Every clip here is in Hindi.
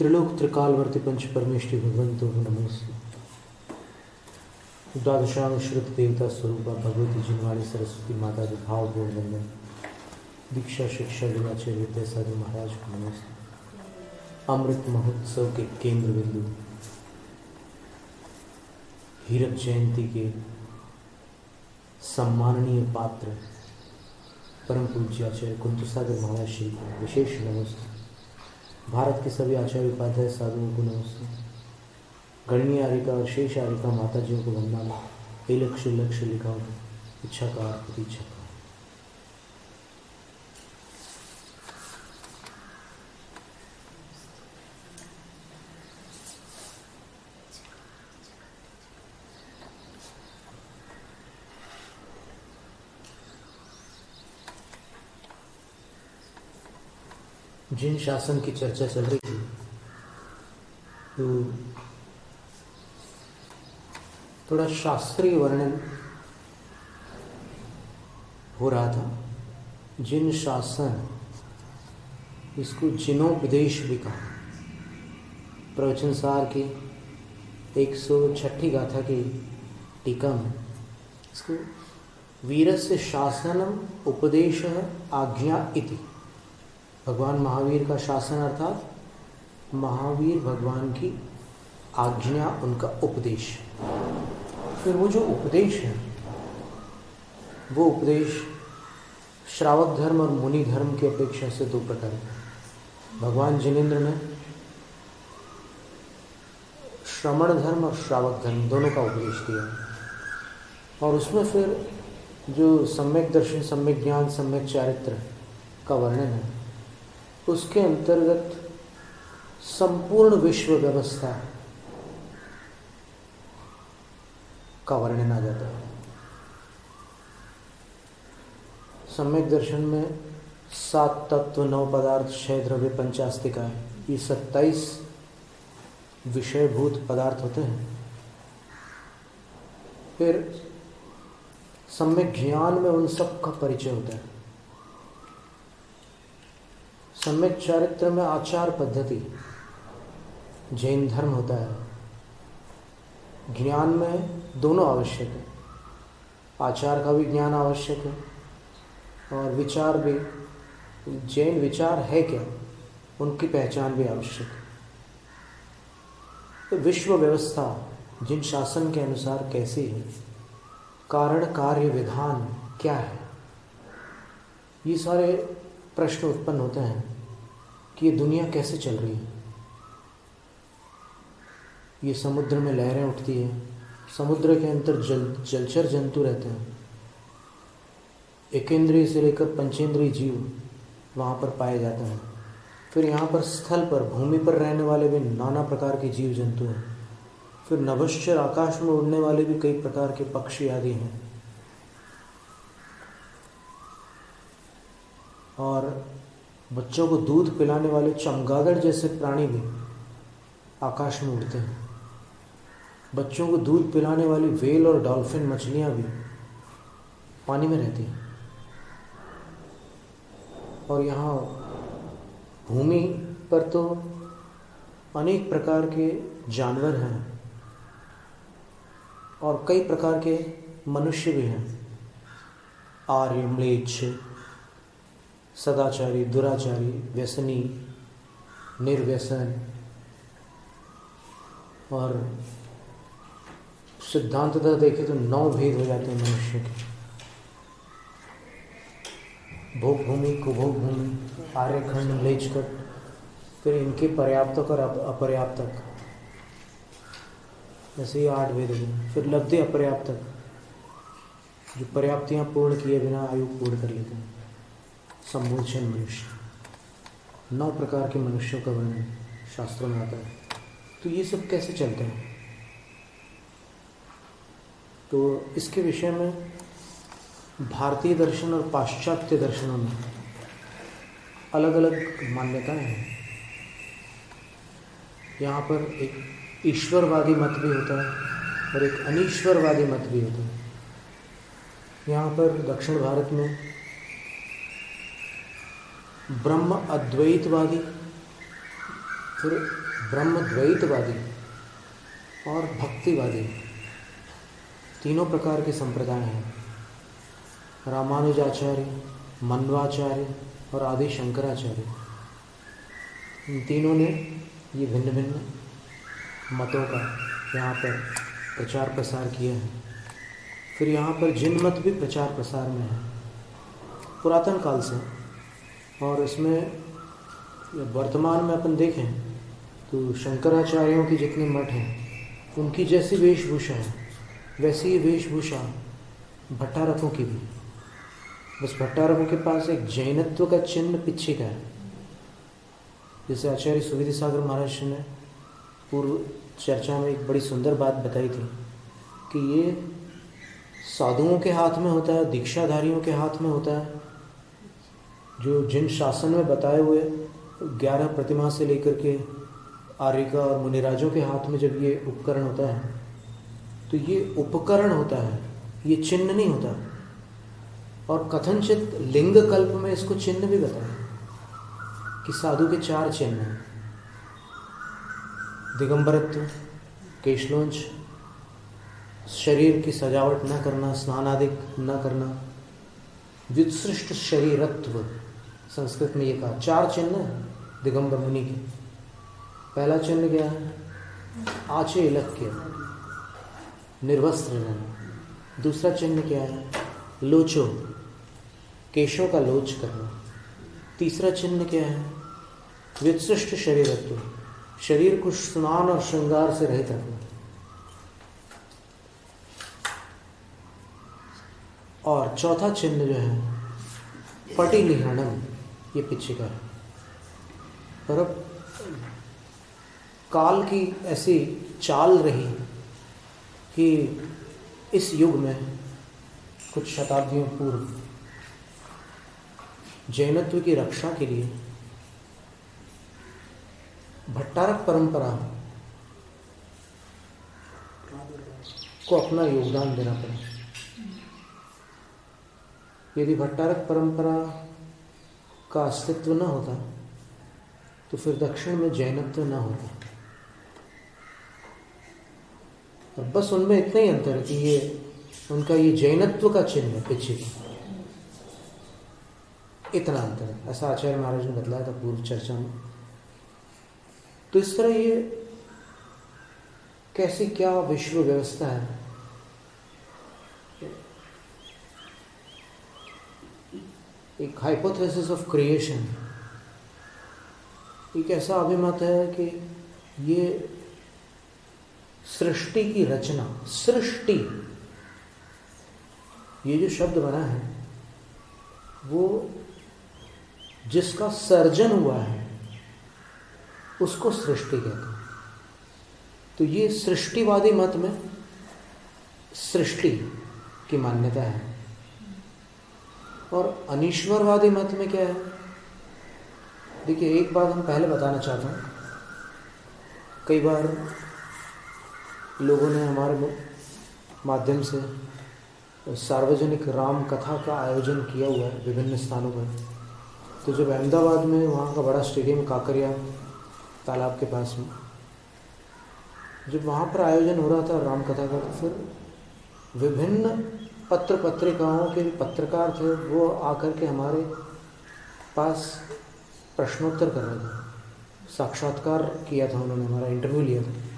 त्रिलोक त्रिकालवर्ती पंच परमेष्टि भगवंतो नमोस्तु। द्वादशांग श्रुत देवता स्वरूपा भगवती जिनवाणी सरस्वती माता के भावपूर्ण वंदन। दीक्षा शिक्षा लिंगाचार्य विद्यासागर महाराज को नमस्ते। अमृत महोत्सव के केंद्र बिंदु हीरक जयंती के सम्माननीय पात्र परम पूज्य आचार्य कुंतुसागर महाराज श्री को विशेष नमस्ते। भारत के सभी आचार्य उपाध्याय साधुओं को नमस्ते। गणनीय आरिका और शेष आरिका माता जियों को वंदना। लक्ष्य लक्ष्य लिखा इच्छाकार प्रतीक्षा। जिन शासन की चर्चा चल रही थी तो थोड़ा शास्त्रीय वर्णन हो रहा था। जिन शासन, इसको जिनोपदेश भी कहा। प्रवचन सार की 106 गाथा की टीका में इसको वीरस्य शासनम उपदेशः आज्ञा इति, भगवान महावीर का शासन अर्थात महावीर भगवान की आज्ञा, उनका उपदेश। फिर वो जो उपदेश है वो उपदेश श्रावक धर्म और मुनि धर्म की अपेक्षा से दो प्रकार है। भगवान जिनेंद्र ने श्रमण धर्म और श्रावक धर्म दोनों का उपदेश दिया और उसमें फिर जो सम्यक दर्शन, सम्यक ज्ञान, सम्यक चारित्र का वर्णन है उसके अंतर्गत संपूर्ण विश्व व्यवस्था का वर्णन आ जाता है। सम्यक दर्शन में 7 तत्व, 9 पदार्थ, 6 द्रव्य, 5 आस्तिका है, ये 27 विषयभूत पदार्थ होते हैं। फिर सम्यक ज्ञान में उन सब का परिचय होता है। सम्यक चारित्र में आचार पद्धति, जैन धर्म होता है। ज्ञान में दोनों आवश्यक है, आचार का भी ज्ञान आवश्यक है और विचार भी, जैन विचार है क्या, उनकी पहचान भी आवश्यक है। तो विश्व व्यवस्था जिन शासन के अनुसार कैसी है, कारण कार्य विधान क्या है, ये सारे प्रश्न उत्पन्न होते हैं कि ये दुनिया कैसे चल रही है। ये समुद्र में लहरें उठती हैं, समुद्र के अंदर जलचर जंतु रहते हैं, एकेंद्रीय से लेकर पंचेंद्रीय जीव वहाँ पर पाए जाते हैं। फिर यहाँ पर स्थल पर, भूमि पर रहने वाले भी नाना प्रकार के जीव जंतु हैं। फिर नभश्चर, आकाश में उड़ने वाले भी कई प्रकार के पक्षी आदि हैं। और बच्चों को दूध पिलाने वाले चमगादड़ जैसे प्राणी भी आकाश में उड़ते हैं। बच्चों को दूध पिलाने वाली व्हेल और डॉल्फिन मछलियां भी पानी में रहती हैं। और यहाँ भूमि पर तो अनेक प्रकार के जानवर हैं और कई प्रकार के मनुष्य भी हैं। आर्य, म्लेच्छ, सदाचारी, दुराचारी, व्यसनी, निर्व्यसन। और सिद्धांततः देखें तो 9 भेद हो जाते हैं मनुष्य के। भोग भूमि, कुभोग भूमि, आर्यखंड, म्लेच्छकट, फिर इनके पर्याप्तक और अपर्याप्तक, ऐसे ही 8 भेद हैं। फिर लब्धि अपर्याप्तक, जो पर्याप्तियाँ पूर्ण किए बिना आयु पूर्ण कर लेते हैं। सम्मोचन मनुष्य, 9 प्रकार के मनुष्यों का वर्णन शास्त्रों में आता है। तो ये सब कैसे चलते हैं, तो इसके विषय में भारतीय दर्शन और पाश्चात्य दर्शनों में अलग अलग मान्यताएं हैं। यहाँ पर एक ईश्वरवादी मत भी होता है और एक अनीश्वरवादी मत भी होता है। यहाँ पर दक्षिण भारत में ब्रह्म अद्वैतवादी फिर ब्रह्मद्वैतवादी और भक्तिवादी, तीनों प्रकार के संप्रदाय हैं। रामानुजाचार्य, मन्वाचार्य और आदि शंकराचार्य, इन तीनों ने ये भिन्न भिन्न मतों का यहाँ पर प्रचार प्रसार किया है। फिर यहाँ पर जिन मत भी प्रचार प्रसार में है पुरातन काल से, और इसमें वर्तमान में अपन देखें तो शंकराचार्यों की जितने मठ हैं उनकी जैसी वेशभूषा है वैसी ही वेशभूषा भट्टारकों की भी। बस भट्टारकों के पास एक जैनत्व का चिन्ह पीछे का है। जैसे आचार्य सुविधि सागर महाराज ने पूर्व चर्चा में एक बड़ी सुंदर बात बताई थी कि ये साधुओं के हाथ में होता है, दीक्षाधारियों के हाथ में होता है। जो जिन शासन में बताए हुए 11 प्रतिमा से लेकर के आर्यिका और मुनिराजों के हाथ में जब ये उपकरण होता है तो ये उपकरण होता है, ये चिन्ह नहीं होता। और कथनचित लिंग कल्प में इसको चिन्ह भी बताया कि साधु के 4 चिन्ह हैं: दिगंबरत्व, केशलोंच, शरीर की सजावट न करना, स्नान आदि न करना, व्युत्सृष्ट शरीरत्व, संस्कृत में ये कहा। 4 चिन्ह है दिगंबर मुनि के। पहला चिन्ह क्या है? आचे इलक्य, निर्वस्त्र रहना। दूसरा चिन्ह क्या है? लोचो, केशों का लोच करना। तीसरा चिन्ह क्या है? व्युत्सृष्ट शरीरत्व, शरीर को स्नान और श्रृंगार से रहित रखना। और चौथा चिन्ह जो है पटिलिहरणम, ये पीछे का है। और अब काल की ऐसी चाल रही कि इस युग में कुछ शताब्दियों पूर्व जैनत्व की रक्षा के लिए भट्टारक परंपरा को अपना योगदान देना पड़ा। यदि भट्टारक परंपरा का अस्तित्व न होता तो फिर दक्षिण में जैनत्व न होता। और बस उनमें इतना ही अंतर है कि ये उनका ये जैनत्व का चिन्ह है पीछे, इतना अंतर है। ऐसा आचार्य महाराज ने बतलाया था पूर्व चर्चा में। तो इस तरह ये कैसी क्या विश्व व्यवस्था है, एक हाइपोथेसिस ऑफ क्रिएशन, एक ऐसा अभिमत है कि ये सृष्टि की रचना, सृष्टि ये जो शब्द बना है वो जिसका सर्जन हुआ है उसको सृष्टि कहते हैं। तो ये सृष्टिवादी मत में सृष्टि की मान्यता है। और अनीश्वरवादी मत में क्या है? देखिए, एक बात हम पहले बताना चाहता हूँ। कई बार लोगों ने हमारे माध्यम से सार्वजनिक राम कथा का आयोजन किया हुआ है विभिन्न स्थानों पर। तो जब अहमदाबाद में वहाँ का बड़ा स्टेडियम काकरिया तालाब के पास में जब वहाँ पर आयोजन हो रहा था राम कथा का, तो फिर विभिन्न पत्र पत्रिकाओं के पत्रकार थे, वो आकर के हमारे पास प्रश्नोत्तर कर रहे थे। साक्षात्कार किया था उन्होंने, हमारा इंटरव्यू लिया था।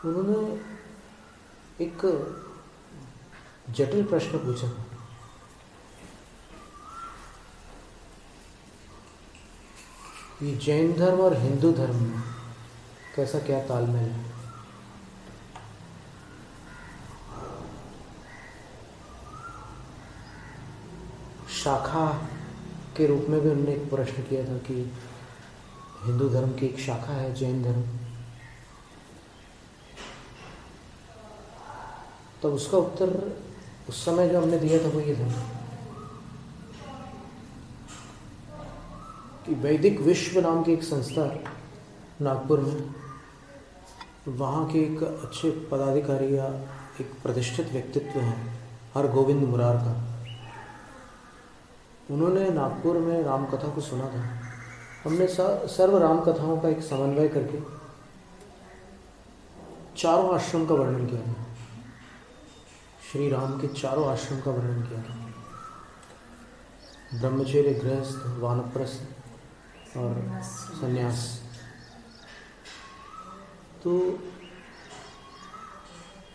उन्होंने एक जटिल प्रश्न पूछा कि जैन धर्म और हिंदू धर्म में कैसा क्या तालमेल है। शाखा के रूप में भी उन्होंने एक प्रश्न किया था कि हिंदू धर्म की एक शाखा है जैन धर्म। तब उसका उत्तर उस समय जो हमने दिया था वो ये था कि वैदिक विश्व नाम की एक संस्था है नागपुर में, वहाँ के एक अच्छे पदाधिकारी या एक प्रतिष्ठित व्यक्तित्व हैं हरगोविंद मुरार का। उन्होंने नागपुर में राम कथा को सुना था। हमने सर्व राम कथाओं का एक समन्वय करके चारों आश्रम का वर्णन किया था। श्री राम के चारों आश्रम का वर्णन किया था, ब्रह्मचर्य, गृहस्थ, वानप्रस्थ और संन्यास। तो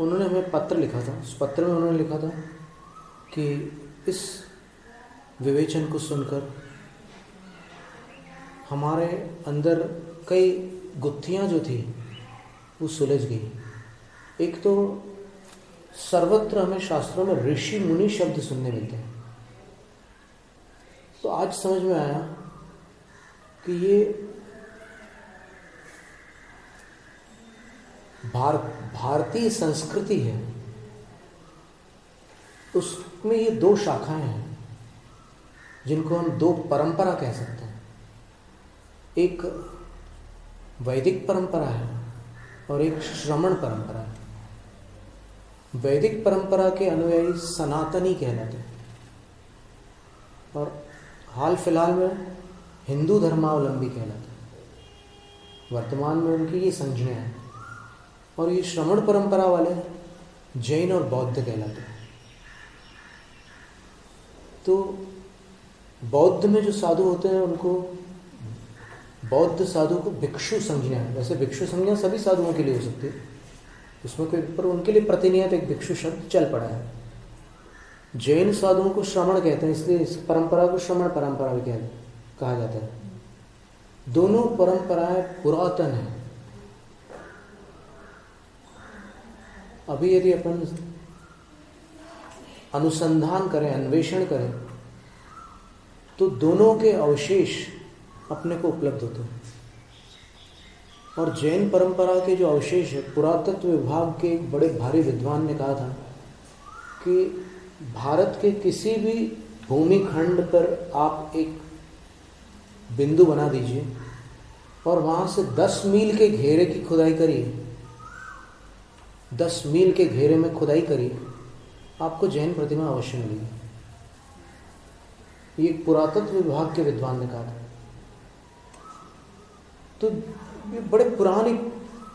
उन्होंने हमें पत्र लिखा था। उस पत्र में उन्होंने लिखा था कि इस विवेचन को सुनकर हमारे अंदर कई गुत्थियाँ जो थी वो सुलझ गई। एक तो सर्वत्र हमें शास्त्रों में ऋषि मुनि शब्द सुनने मिलते हैं, तो आज समझ में आया कि ये भारतीय संस्कृति है, उसमें ये दो शाखाएं हैं जिनको हम दो परंपरा कह सकते हैं। एक वैदिक परंपरा है और एक श्रमण परंपरा है। वैदिक परंपरा के अनुयायी सनातनी कहलाते हैं और हाल फिलहाल में हिंदू धर्मावलंबी कहलाते हैं। वर्तमान में उनकी ये संज्ञा है। और ये श्रमण परंपरा वाले जैन और बौद्ध कहलाते हैं। तो बौद्ध में जो साधु होते हैं उनको बौद्ध साधु को भिक्षु संज्ञा है। वैसे भिक्षु संज्ञा सभी साधुओं के लिए हो सकती है, उसमें कोई, पर उनके लिए प्रतिनियत एक भिक्षु शब्द चल पड़ा है। जैन साधुओं को श्रमण कहते हैं, इसलिए इस परंपरा को श्रमण परंपरा भी कहा जाता है। दोनों परंपराएं पुरातन हैं। अभी यदि अपन अनुसंधान करें, अन्वेषण करें, तो दोनों के अवशेष अपने को उपलब्ध होते हैं। और जैन परंपरा के जो अवशेष है, पुरातत्व विभाग के एक बड़े भारी विद्वान ने कहा था कि भारत के किसी भी भूमिखंड पर आप एक बिंदु बना दीजिए और वहाँ से 10 मील के घेरे की खुदाई करिए, 10 मील के घेरे में खुदाई करिए, आपको जैन प्रतिमा अवश्य मिलेगी। ये पुरातत्व विभाग के विद्वान ने कहा था। तो ये बड़े पुरानी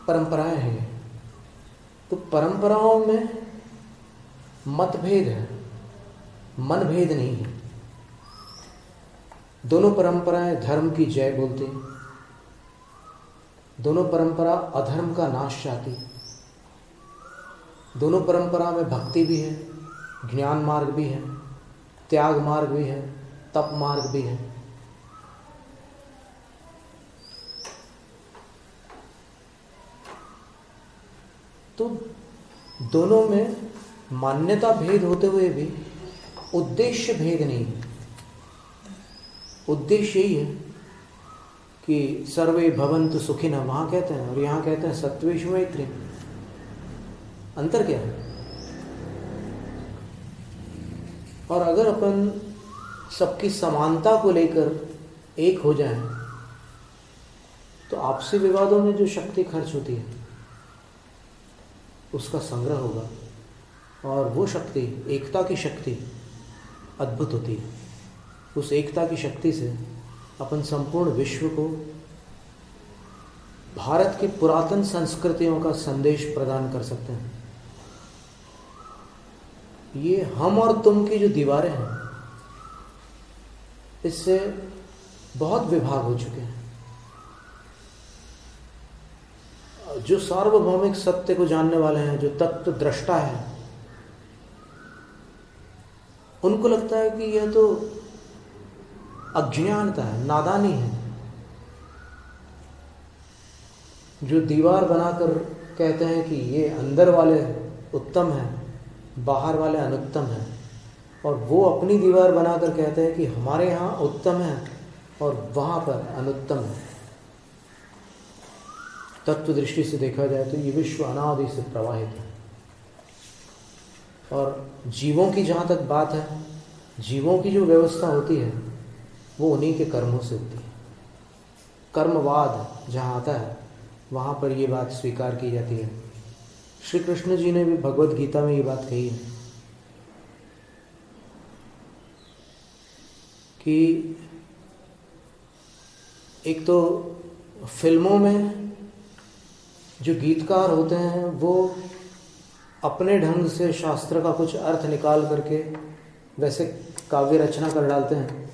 परंपराएं हैं। तो परंपराओं में मतभेद है, मनभेद नहीं है। दोनों परंपराएं धर्म की जय बोलती, दोनों परंपरा अधर्म का नाश चाहती, दोनों परंपरा में भक्ति भी है, ज्ञान मार्ग भी है, त्याग मार्ग भी है, तप मार्ग भी है। तो दोनों में मान्यता भेद होते हुए भी उद्देश्य भेद नहीं है। उद्देश्य यही है कि सर्वे भवन्तु सुखिनः वहाँ कहते हैं और यहाँ कहते हैं सत्वेषु मैत्री। अंतर क्या है? और अगर अपन सबकी समानता को लेकर एक हो जाएं, तो आपसी विवादों में जो शक्ति खर्च होती है उसका संग्रह होगा, और वो शक्ति, एकता की शक्ति अद्भुत होती है। उस एकता की शक्ति से अपन संपूर्ण विश्व को भारत की पुरातन संस्कृतियों का संदेश प्रदान कर सकते हैं। ये हम और तुम की जो दीवारें हैं, इससे बहुत विभाग हो चुके हैं। जो सार्वभौमिक सत्य को जानने वाले हैं, जो तत्व दृष्टा है, उनको लगता है कि यह तो अज्ञानता है, नादानी है। जो दीवार बनाकर कहते हैं कि ये अंदर वाले उत्तम हैं, बाहर वाले अनुत्तम हैं, और वो अपनी दीवार बनाकर कहते हैं कि हमारे यहाँ उत्तम है और वहाँ पर अनुत्तम है। तत्व दृष्टि से देखा जाए तो ये विश्व अनादि से प्रवाहित है। और जीवों की जहाँ तक बात है, जीवों की जो व्यवस्था होती है वो उन्हीं के कर्मों से होती है। कर्मवाद जहाँ आता है वहाँ पर ये बात स्वीकार की जाती है। श्री कृष्ण जी ने भी भगवत गीता में ये बात कही है कि एक तो फिल्मों में जो गीतकार होते हैं वो अपने ढंग से शास्त्र का कुछ अर्थ निकाल करके वैसे काव्य रचना कर डालते हैं।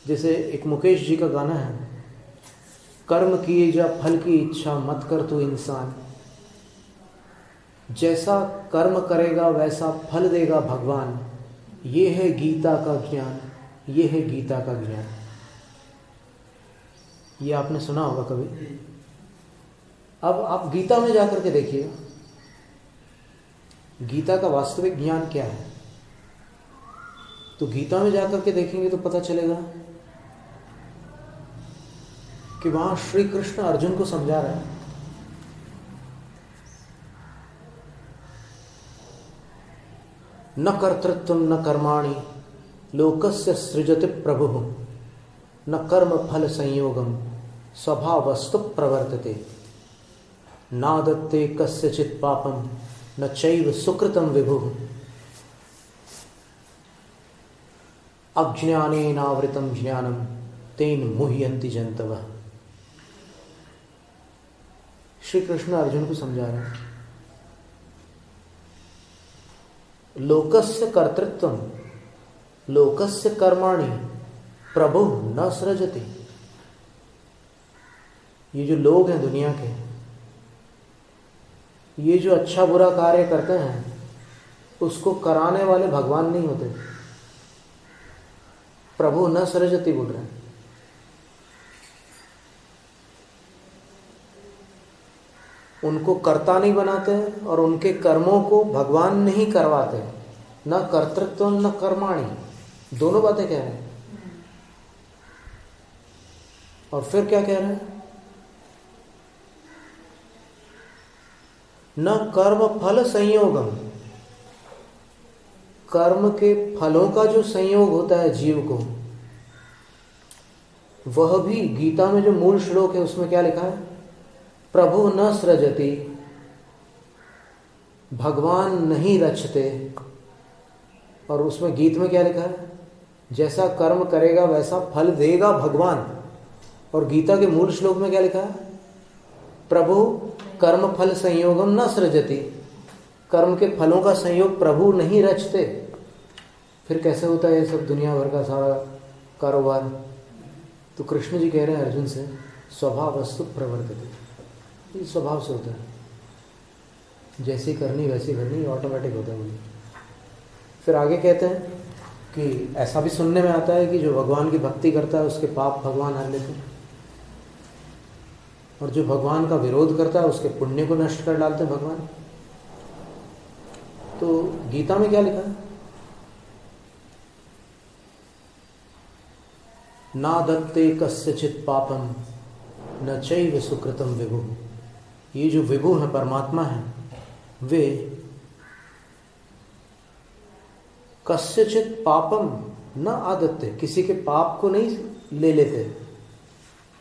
जैसे एक मुकेश जी का गाना है, कर्म किए जा फल की इच्छा मत कर तू इंसान, जैसा कर्म करेगा वैसा फल देगा भगवान, ये है गीता का ज्ञान, ये है गीता का ज्ञान। ये आपने सुना होगा कभी। अब आप गीता में जाकर के देखिए गीता का वास्तविक ज्ञान क्या है। तो गीता में जाकर के देखेंगे तो पता चलेगा कि वहां श्री कृष्ण अर्जुन को समझा रहे हैं न कर्तृत्वं न कर्माणि लोकस्य सृजति प्रभुः न कर्म फल संयोगम स्वभावस्तु प्रवर्तते नादत्ते कस्यचित् पापम न चैव सुकृतं विभुः अज्ञानेनावृतं ज्ञानं तेन मुह्यन्ति जन्तवः। श्री कृष्ण अर्जुन को समझा रहे हैं लोकस्य कर्तृत्वं लोकस्य कर्माणि प्रभु न सृजति। ये जो लोग हैं दुनिया के, ये जो अच्छा बुरा कार्य करते हैं उसको कराने वाले भगवान नहीं होते। प्रभु न सृजति बोल रहे हैं। उनको कर्ता नहीं बनाते और उनके कर्मों को भगवान नहीं करवाते। न कर्तृत्व न कर्माणि, दोनों बातें कह रहे हैं। और फिर क्या कह रहे हैं? न कर्म फल संयोगम, कर्म के फलों का जो संयोग होता है जीव को, वह भी गीता में जो मूल श्लोक है उसमें क्या लिखा है? प्रभु न सृजति, भगवान नहीं रचते। और उसमें गीत में क्या लिखा है? जैसा कर्म करेगा वैसा फल देगा भगवान। और गीता के मूल श्लोक में क्या लिखा है? प्रभु कर्म फल संयोगम न सृजति, कर्म के फलों का संयोग प्रभु नहीं रचते। फिर कैसे होता है ये सब दुनिया भर का सारा कारोबार? तो कृष्ण जी कह रहे हैं अर्जुन से स्वभावस्तु प्रवर्तते, ये स्वभाव से होता है। जैसी करनी वैसी करनी, ऑटोमेटिक होता है। फिर आगे कहते हैं कि ऐसा भी सुनने में आता है कि जो भगवान की भक्ति करता है उसके पाप भगवान हर लेते हैं, और जो भगवान का विरोध करता है उसके पुण्य को नष्ट कर डालते हैं भगवान। तो गीता में क्या लिखा है? ना दत्ते कस्यचित् पापम न चैव सुकृतं विभुः। ये जो विभु है, परमात्मा है, वे कस्यचित् पापम न आदत्ते, किसी के पाप को नहीं ले लेते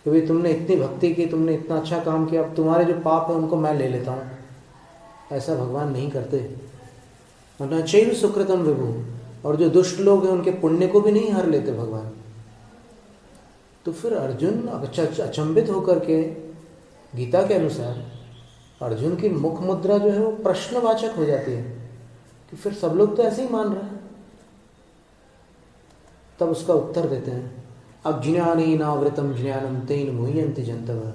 कि भाई तुमने इतनी भक्ति की, तुमने इतना अच्छा काम किया, अब तुम्हारे जो पाप है उनको मैं ले लेता हूँ। ऐसा भगवान नहीं करते। न चैव सुकृतं विभुः, और जो दुष्ट लोग हैं उनके पुण्य को भी नहीं हर लेते भगवान। तो फिर अर्जुन अचंभित होकर के, गीता के अनुसार अर्जुन की मुख मुद्रा जो है वो प्रश्नवाचक हो जाती है कि फिर सब लोग तो ऐसे ही मान रहे हैं। तब उसका उत्तर देते हैं अज्ञानेनावृतं ज्ञानं तेन मुह्यन्ति जन्तवः।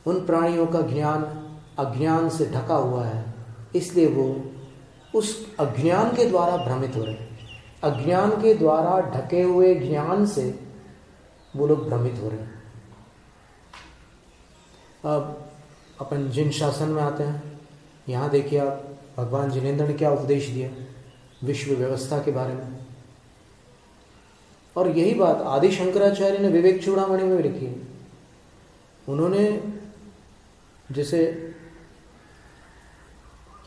उन प्राणियों का ज्ञान अज्ञान से ढका हुआ है, इसलिए वो उस अज्ञान के द्वारा भ्रमित हो रहे हैं। अज्ञान के द्वारा ढके हुए ज्ञान से वो लोग भ्रमित हो रहे हैं। अब अपन जिन शासन में आते हैं, यहाँ देखिए आप, भगवान जिनेंद्र ने क्या उपदेश दिया विश्व व्यवस्था के बारे में। और यही बात आदि शंकराचार्य ने विवेक चूड़ामणि में भी लिखी है। उन्होंने जैसे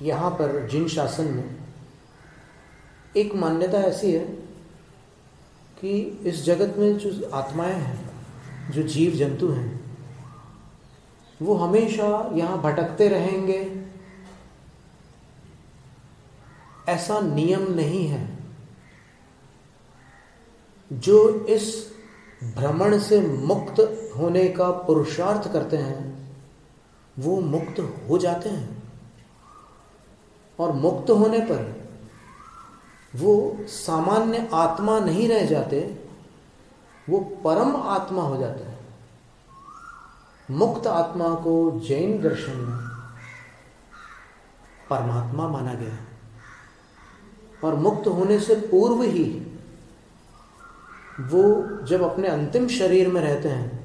यहाँ पर जिन शासन में एक मान्यता ऐसी है कि इस जगत में जो आत्माएं हैं जो जीव जंतु हैं वो हमेशा यहाँ भटकते रहेंगे, ऐसा नियम नहीं है। जो इस भ्रमण से मुक्त होने का पुरुषार्थ करते हैं वो मुक्त हो जाते हैं, और मुक्त होने पर वो सामान्य आत्मा नहीं रह जाते, वो परम आत्मा हो जाते हैं। मुक्त आत्मा को जैन दर्शन में परमात्मा माना गया है, और मुक्त होने से पूर्व ही वो जब अपने अंतिम शरीर में रहते हैं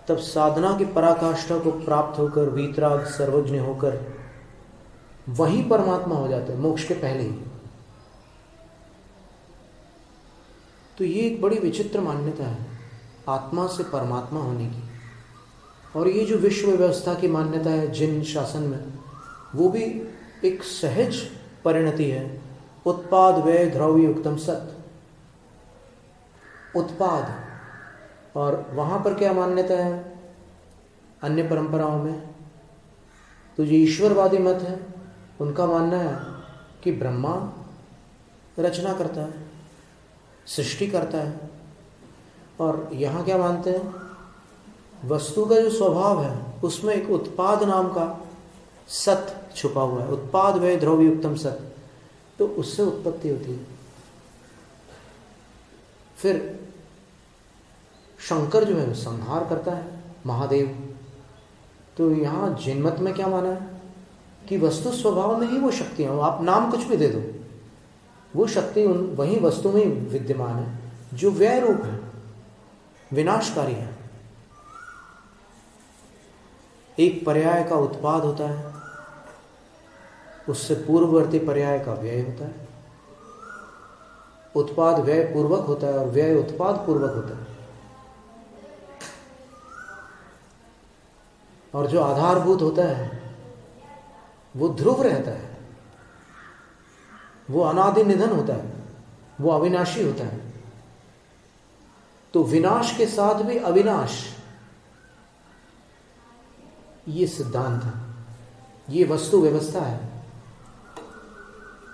तब साधना की पराकाष्ठा को प्राप्त होकर वीतराग सर्वज्ञ होकर वही परमात्मा हो जाते हैं, मोक्ष के पहले ही। तो ये एक बड़ी विचित्र मान्यता है आत्मा से परमात्मा होने की। और ये जो विश्व व्यवस्था की मान्यता है जिन शासन में, वो भी एक सहज परिणति है। उत्पाद व्यय द्रव्य युक्तम सत, उत्पाद। और वहाँ पर क्या मान्यता है अन्य परंपराओं में? तो जो ईश्वरवादी मत है उनका मानना है कि ब्रह्मा रचना करता है, सृष्टि करता है। और यहाँ क्या मानते हैं? वस्तु का जो स्वभाव है उसमें एक उत्पाद नाम का सत छुपा हुआ है। उत्पाद व्यय द्रव्य युक्तम सत, तो उससे उत्पत्ति होती है। फिर शंकर जो है संहार करता है, महादेव। तो यहाँ जैन मत में क्या माना है कि वस्तु स्वभाव में ही वो शक्तियाँ, आप नाम कुछ भी दे दो, वो शक्ति वही वस्तु में विद्यमान है जो व्यय रूप है, विनाशकारी है। एक पर्याय का उत्पाद होता है, उससे पूर्ववर्ती पर्याय का व्यय होता है। उत्पाद व्यय पूर्वक होता है और व्यय उत्पाद पूर्वक होता है। और जो आधारभूत होता है वो ध्रुव रहता है, वो अनादि निधन होता है, वो अविनाशी होता है। तो विनाश के साथ भी अविनाश, ये सिद्धांत है, ये वस्तु व्यवस्था है,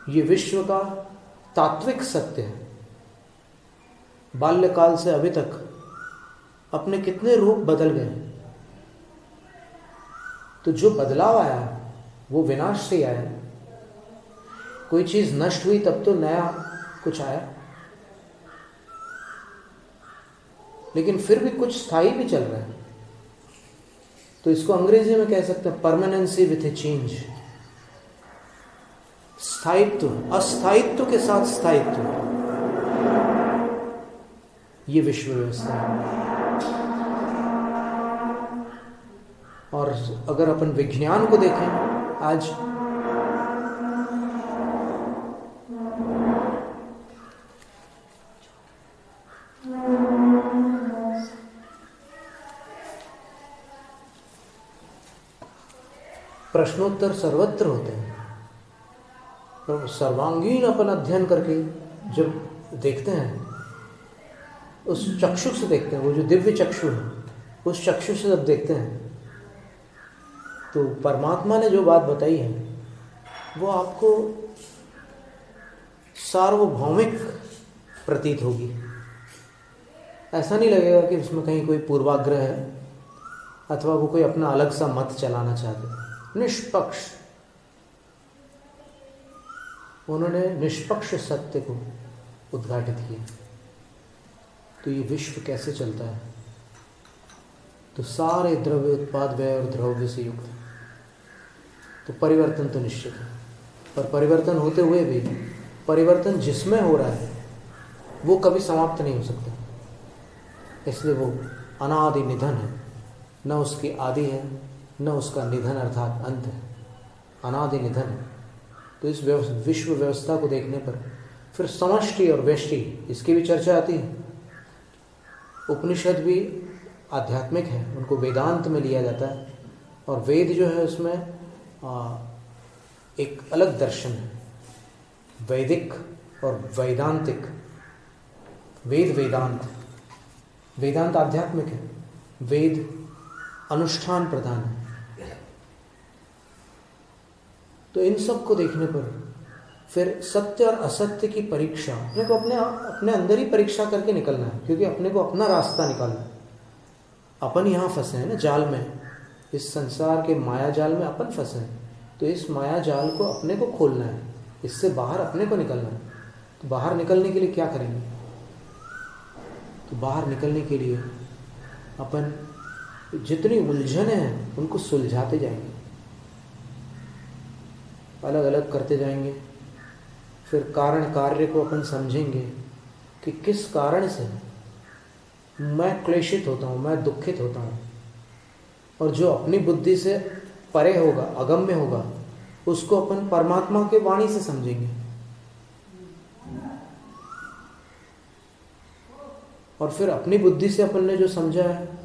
ये विश्व का तात्विक सत्य है। बाल्यकाल से अभी तक अपने कितने रूप बदल गए, तो जो बदलाव आया वो विनाश से आया। कोई चीज नष्ट हुई तब तो नया कुछ आया, लेकिन फिर भी कुछ स्थायी भी चल रहा है। तो इसको अंग्रेजी में कह सकते हैं परमानेंसी विथ ए चेंज। स्थायित्व, अस्थायित्व के साथ स्थायित्व, ये विश्व व्यवस्था है। और अगर अपन विज्ञान को देखें आज, प्रश्नोत्तर सर्वत्र होते हैं, पर सर्वांगीण अपन अध्ययन करके जब देखते हैं, उस चक्षु से देखते हैं, वो जो दिव्य चक्षु है उस चक्षु से जब देखते हैं तो परमात्मा ने जो बात बताई है वो आपको सार्वभौमिक प्रतीत होगी। ऐसा नहीं लगेगा कि उसमें कहीं कोई पूर्वाग्रह है अथवा वो कोई अपना अलग सा मत चलाना चाहते। निष्पक्ष, उन्होंने निष्पक्ष सत्य को उद्घाटित किया। तो ये विश्व कैसे चलता है? तो सारे द्रव्य उत्पाद व्यय और द्रव्य से युक्त। तो परिवर्तन तो निश्चित है, पर परिवर्तन होते हुए भी परिवर्तन जिसमें हो रहा है वो कभी समाप्त नहीं हो सकता, इसलिए वो अनादि निधन है। न उसकी आदि है न उसका निधन अर्थात अंत है, अनादि निधन है। तो इस विश्व व्यवस्था को देखने पर फिर समष्टि और व्यष्टि, इसकी भी चर्चा आती है। उपनिषद भी आध्यात्मिक है, उनको वेदांत में लिया जाता है, और वेद जो है उसमें एक अलग दर्शन है, वैदिक और वैदांतिक। वेद वेदांत, वेदांत आध्यात्मिक है वेद अनुष्ठान प्रधान है। तो इन सब को देखने पर फिर सत्य और असत्य की परीक्षा अपने को अपने अंदर ही परीक्षा करके निकलना है, क्योंकि अपने को अपना रास्ता निकालना है। अपन यहाँ फंसे हैं ना जाल में, इस संसार के माया जाल में अपन फंसे हैं। तो इस माया जाल को अपने को खोलना है, इससे बाहर अपने को निकलना है। तो बाहर निकलने के लिए क्या करेंगे? तो बाहर निकलने के लिए अपन जितनी उलझने हैं उनको सुलझाते जाएंगे, अलग अलग करते जाएंगे। फिर कारण कार्य को अपन समझेंगे कि किस कारण से मैं क्लेशित होता हूँ, मैं दुखित होता हूँ। और जो अपनी बुद्धि से परे होगा, अगम्य होगा, उसको अपन परमात्मा के वाणी से समझेंगे। और फिर अपनी बुद्धि से अपन ने जो समझा है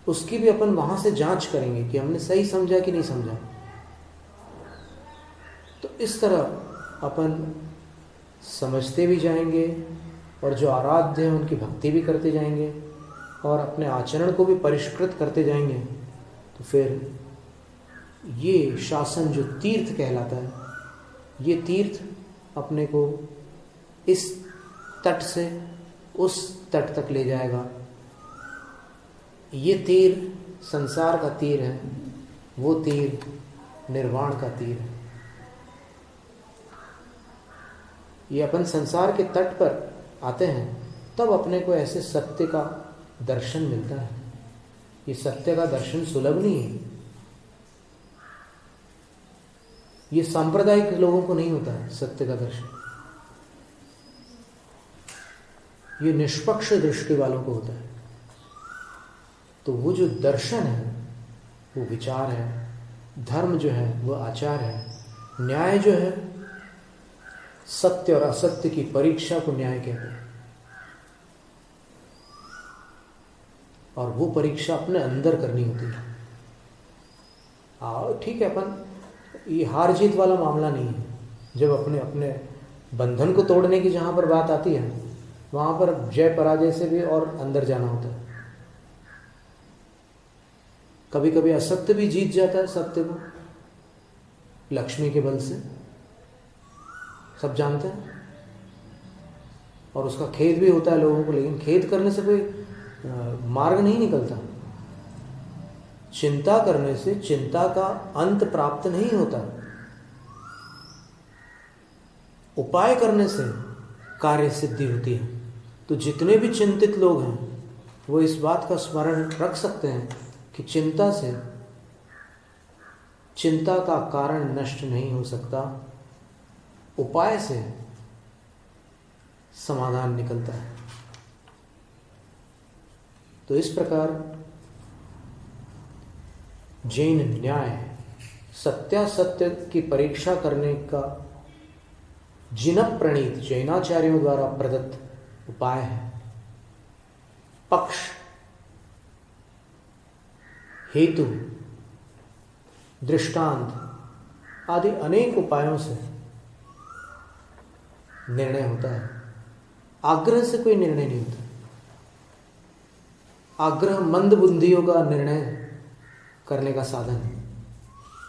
उसकी भी अपन वहाँ से जांच करेंगे कि हमने सही समझा कि नहीं समझा। तो इस तरह अपन समझते भी जाएंगे और जो आराध्य हैं उनकी भक्ति भी करते जाएंगे और अपने आचरण को भी परिष्कृत करते जाएंगे। तो फिर ये शासन जो तीर्थ कहलाता है, ये तीर्थ अपने को इस तट से उस तट तक ले जाएगा। ये तीर संसार का तीर है, वो तीर निर्वाण का तीर है। ये अपन संसार के तट पर आते हैं तब अपने को ऐसे सत्य का दर्शन मिलता है। ये सत्य का दर्शन सुलभ नहीं है, ये सांप्रदायिक लोगों को नहीं होता है सत्य का दर्शन, ये निष्पक्ष दृष्टि वालों को होता है। तो वो जो दर्शन है वो विचार है, धर्म जो है वो आचार है, न्याय जो है सत्य और असत्य की परीक्षा को न्याय कहते हैं। और वो परीक्षा अपने अंदर करनी होती है। ठीक है, अपन ये हार जीत वाला मामला नहीं है। जब अपने अपने बंधन को तोड़ने की जहाँ पर बात आती है वहाँ पर जय पराजय से भी और अंदर जाना होता है। कभी कभी असत्य भी जीत जाता है सत्य को लक्ष्मी के बल से, सब जानते हैं। और उसका खेद भी होता है लोगों को, लेकिन खेद करने से कोई मार्ग नहीं निकलता। चिंता करने से चिंता का अंत प्राप्त नहीं होता। उपाय करने से कार्य सिद्धि होती है। तो जितने भी चिंतित लोग हैं वो इस बात का स्मरण रख सकते हैं कि चिंता से चिंता का कारण नष्ट नहीं हो सकता, उपाय से समाधान निकलता है। तो इस प्रकार जैन न्याय सत्यासत्य की परीक्षा करने का जिन प्रणीत जैनाचार्यों द्वारा प्रदत्त उपाय है। पक्ष, हेतु, दृष्टांत आदि अनेक उपायों से निर्णय होता है। आग्रह से कोई निर्णय नहीं होता। आग्रह मंद बुद्धियों का निर्णय करने का साधन है।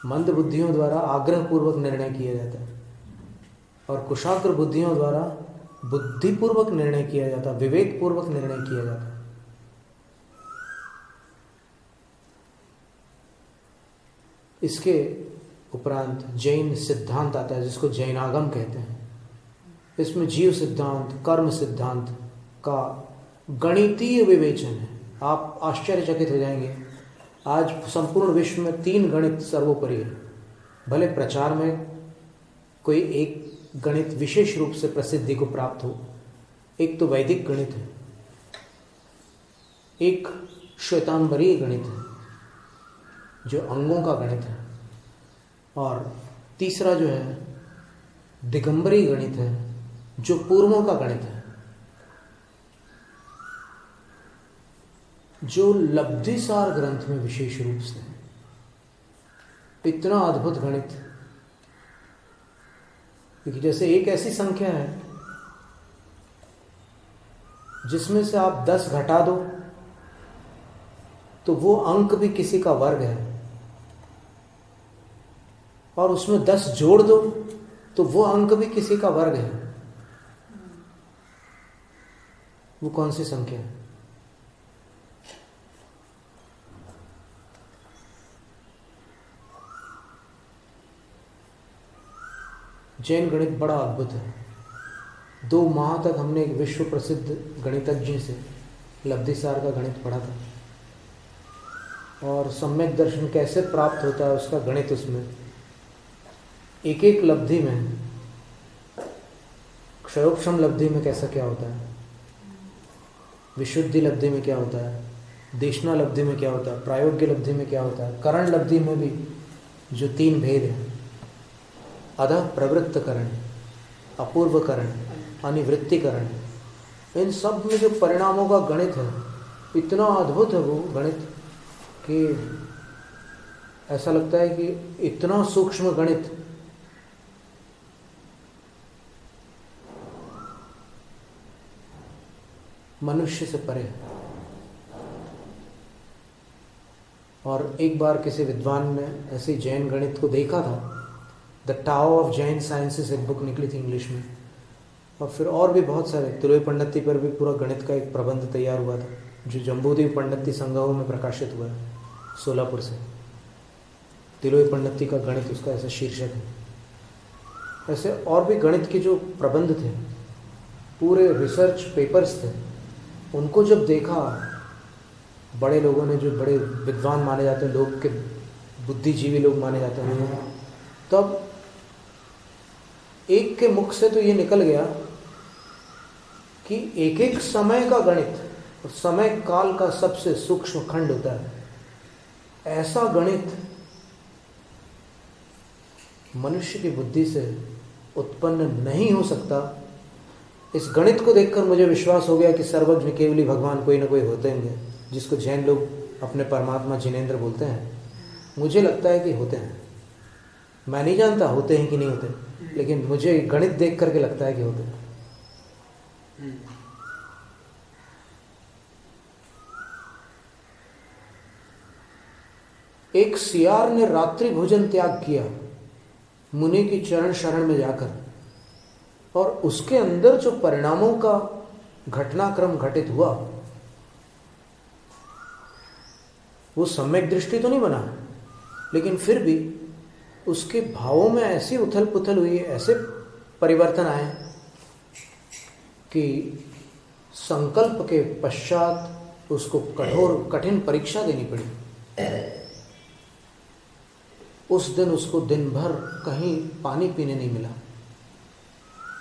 मंद बुद्धियों द्वारा आग्रह पूर्वक निर्णय किया जाता है और कुशाग्र बुद्धियों द्वारा बुद्धिपूर्वक निर्णय किया जाता है, विवेक पूर्वक निर्णय किया जाता है। इसके उपरांत जैन सिद्धांत आता है जिसको जैनागम कहते हैं। इसमें जीव सिद्धांत, कर्म सिद्धांत का गणितीय विवेचन है। आप आश्चर्यचकित हो जाएंगे, आज संपूर्ण विश्व में 3 गणित सर्वोपरि है। भले प्रचार में कोई एक गणित विशेष रूप से प्रसिद्धि को प्राप्त हो। एक तो वैदिक गणित है, एक श्वेतांबरीय गणित है जो अंगों का गणित है, और तीसरा जो है दिगंबरी गणित है जो पूर्वों का गणित है, जो लब्धिसार ग्रंथ में विशेष रूप से है। इतना अद्भुत गणित, क्योंकि जैसे एक ऐसी संख्या है जिसमें से आप 10 घटा दो तो वो अंक भी किसी का वर्ग है, और उसमें 10 जोड़ दो तो वो अंक भी किसी का वर्ग है। वो कौन सी संख्या है? जैन गणित बड़ा अद्भुत है। 2 माह तक हमने एक विश्व प्रसिद्ध गणितज्ञ से लब्धिसार का गणित पढ़ा था, और सम्यक दर्शन कैसे प्राप्त होता है उसका गणित, उसमें एक एक लब्धि में, क्षयोपशम लब्धि में कैसा क्या होता है, विशुद्धि लब्धि में क्या होता है, देशना लब्धि में क्या होता है, प्रायोग्य लब्धि में क्या होता है, करण लब्धि में भी जो 3 भेद हैं, अधः प्रवृत्त करण, अपूर्व करण, अनिवृत्ति करण, इन सब में जो परिणामों का गणित है, इतना अद्भुत है वो गणित कि ऐसा लगता है कि इतना सूक्ष्म गणित मनुष्य से परे है। और एक बार किसी विद्वान ने ऐसे जैन गणित को देखा था, the tau of Jain sciences एक बुक निकली थी इंग्लिश में, और फिर और भी बहुत सारे, तिलोई पंडिती पर भी पूरा गणित का एक प्रबंध तैयार हुआ था जो जम्बूद्वीप पंडिती संग्रह में प्रकाशित हुआ है सोलापुर से। तिलोई पंडिती का गणित उसका ऐसा शीर्षक है। ऐसे और भी गणित के जो प्रबंध थे, पूरे रिसर्च पेपर्स थे, उनको जब देखा बड़े लोगों ने, जो बड़े विद्वान माने जाते हैं, लोग के बुद्धिजीवी लोग माने जाते हैं, तब एक के मुख से तो ये निकल गया कि एक एक समय का गणित और समय काल का सबसे सूक्ष्म खंड होता है। ऐसा गणित मनुष्य की बुद्धि से उत्पन्न नहीं हो सकता। इस गणित को देखकर मुझे विश्वास हो गया कि सर्वज्ञ केवली भगवान कोई ना कोई होते होंगे, जिसको जैन लोग अपने परमात्मा जिनेंद्र बोलते हैं। मुझे लगता है कि होते हैं, मैं नहीं जानता होते हैं कि नहीं होते, लेकिन मुझे गणित देख करके लगता है कि होते हैं। एक सियार ने रात्रि भोजन त्याग किया मुनि की चरण शरण में जाकर, और उसके अंदर जो परिणामों का घटनाक्रम घटित हुआ, वो सम्यक दृष्टि तो नहीं बना, लेकिन फिर भी उसके भावों में ऐसी उथल पुथल हुई, ऐसे परिवर्तन आए कि संकल्प के पश्चात उसको कठिन परीक्षा देनी पड़ी। उस दिन उसको दिन भर कहीं पानी पीने नहीं मिला,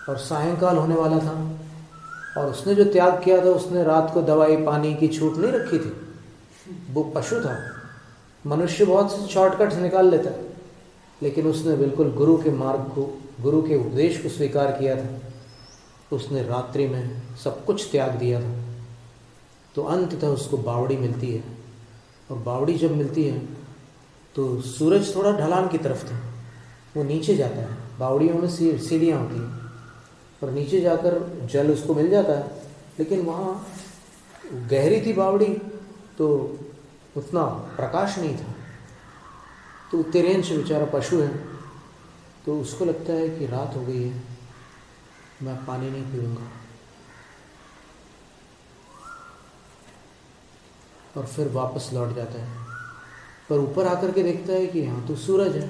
और सायंकाल होने वाला था, और उसने जो त्याग किया था, उसने रात को दवाई पानी की छूट नहीं रखी थी। वो पशु था, मनुष्य बहुत से शॉर्टकट्स निकाल लेता है, लेकिन उसने बिल्कुल गुरु के मार्ग को, गुरु के उपदेश को स्वीकार किया था। उसने रात्रि में सब कुछ त्याग दिया था। तो अंततः उसको बावड़ी मिलती है, और बावड़ी जब मिलती है तो सूरज थोड़ा ढलान की तरफ था, वो नीचे जाता है। बावड़ियों में सीढ़ियाँ होती हैं, और नीचे जाकर जल उसको मिल जाता है, लेकिन वहाँ गहरी थी बावड़ी, तो उतना प्रकाश नहीं था। तो तिरेंश बेचारा पशु है, तो उसको लगता है कि रात हो गई है, मैं पानी नहीं पीऊँगा, और फिर वापस लौट जाता है। पर ऊपर आकर के देखता है कि यहाँ तो सूरज है,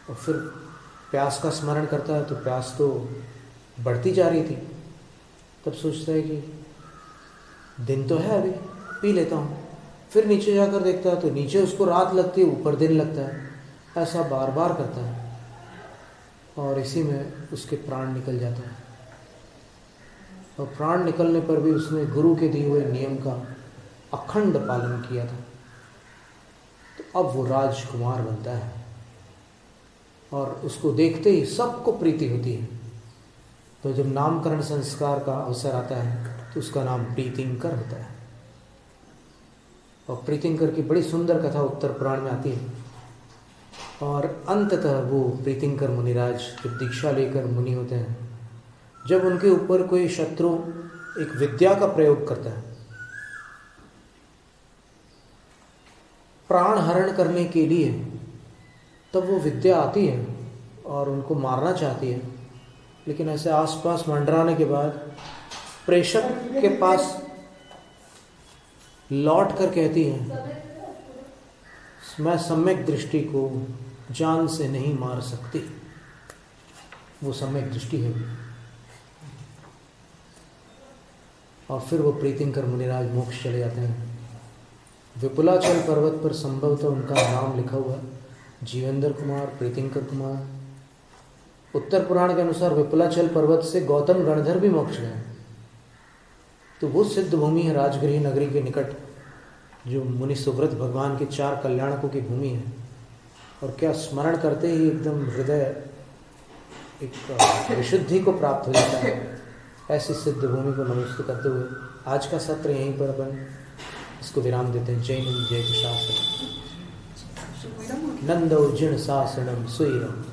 और फिर प्यास का स्मरण करता है, तो प्यास तो बढ़ती जा रही थी। तब सोचता है कि दिन तो है, अभी पी लेता हूँ। फिर नीचे जाकर देखता है तो नीचे उसको रात लगती है, ऊपर दिन लगता है। ऐसा बार बार करता है, और इसी में उसके प्राण निकल जाता है। और प्राण निकलने पर भी उसने गुरु के दिए हुए नियम का अखंड पालन किया था। तो अब वो राजकुमार बनता है, और उसको देखते ही सबको प्रीति होती है। तो जब नामकरण संस्कार का अवसर आता है तो उसका नाम प्रीतिंकर होता है। और प्रीतिंकर की बड़ी सुंदर कथा उत्तर पुराण में आती है। और अंततः वो प्रीतिंकर मुनिराज जब दीक्षा लेकर मुनि होते हैं, जब उनके ऊपर कोई शत्रु एक विद्या का प्रयोग करता है, प्राण हरण करने के लिए तब वो विद्या आती है और उनको मारना चाहती है, लेकिन ऐसे आसपास मंडराने के बाद प्रेषक के पास लौट कर कहती है, मैं सम्यक दृष्टि को जान से नहीं मार सकती। वो सम्यक दृष्टि है। और फिर वो प्रीतिंकर मुनिराज मोक्ष चले जाते हैं। विपुलाचल पर्वत पर संभवतः उनका नाम लिखा हुआ, जीवेंद्र कुमार, प्रीतिंकर कुमार। उत्तर पुराण के अनुसार विपुलाचल पर्वत से गौतम गणधर भी मोक्ष गए। तो वो सिद्ध भूमि है राजगृह नगरी के निकट, जो मुनि सुव्रत भगवान के 4 कल्याणकों की भूमि है। और क्या स्मरण करते ही एकदम हृदय एक विशुद्धि को प्राप्त हो जाता है। ऐसी सिद्ध भूमि को नमस्ते करते हुए आज का सत्र यहीं पर अपन इसको विराम देते हैं। जय हिंद, जय शासन। नंदो जिण शासनम सुईरम।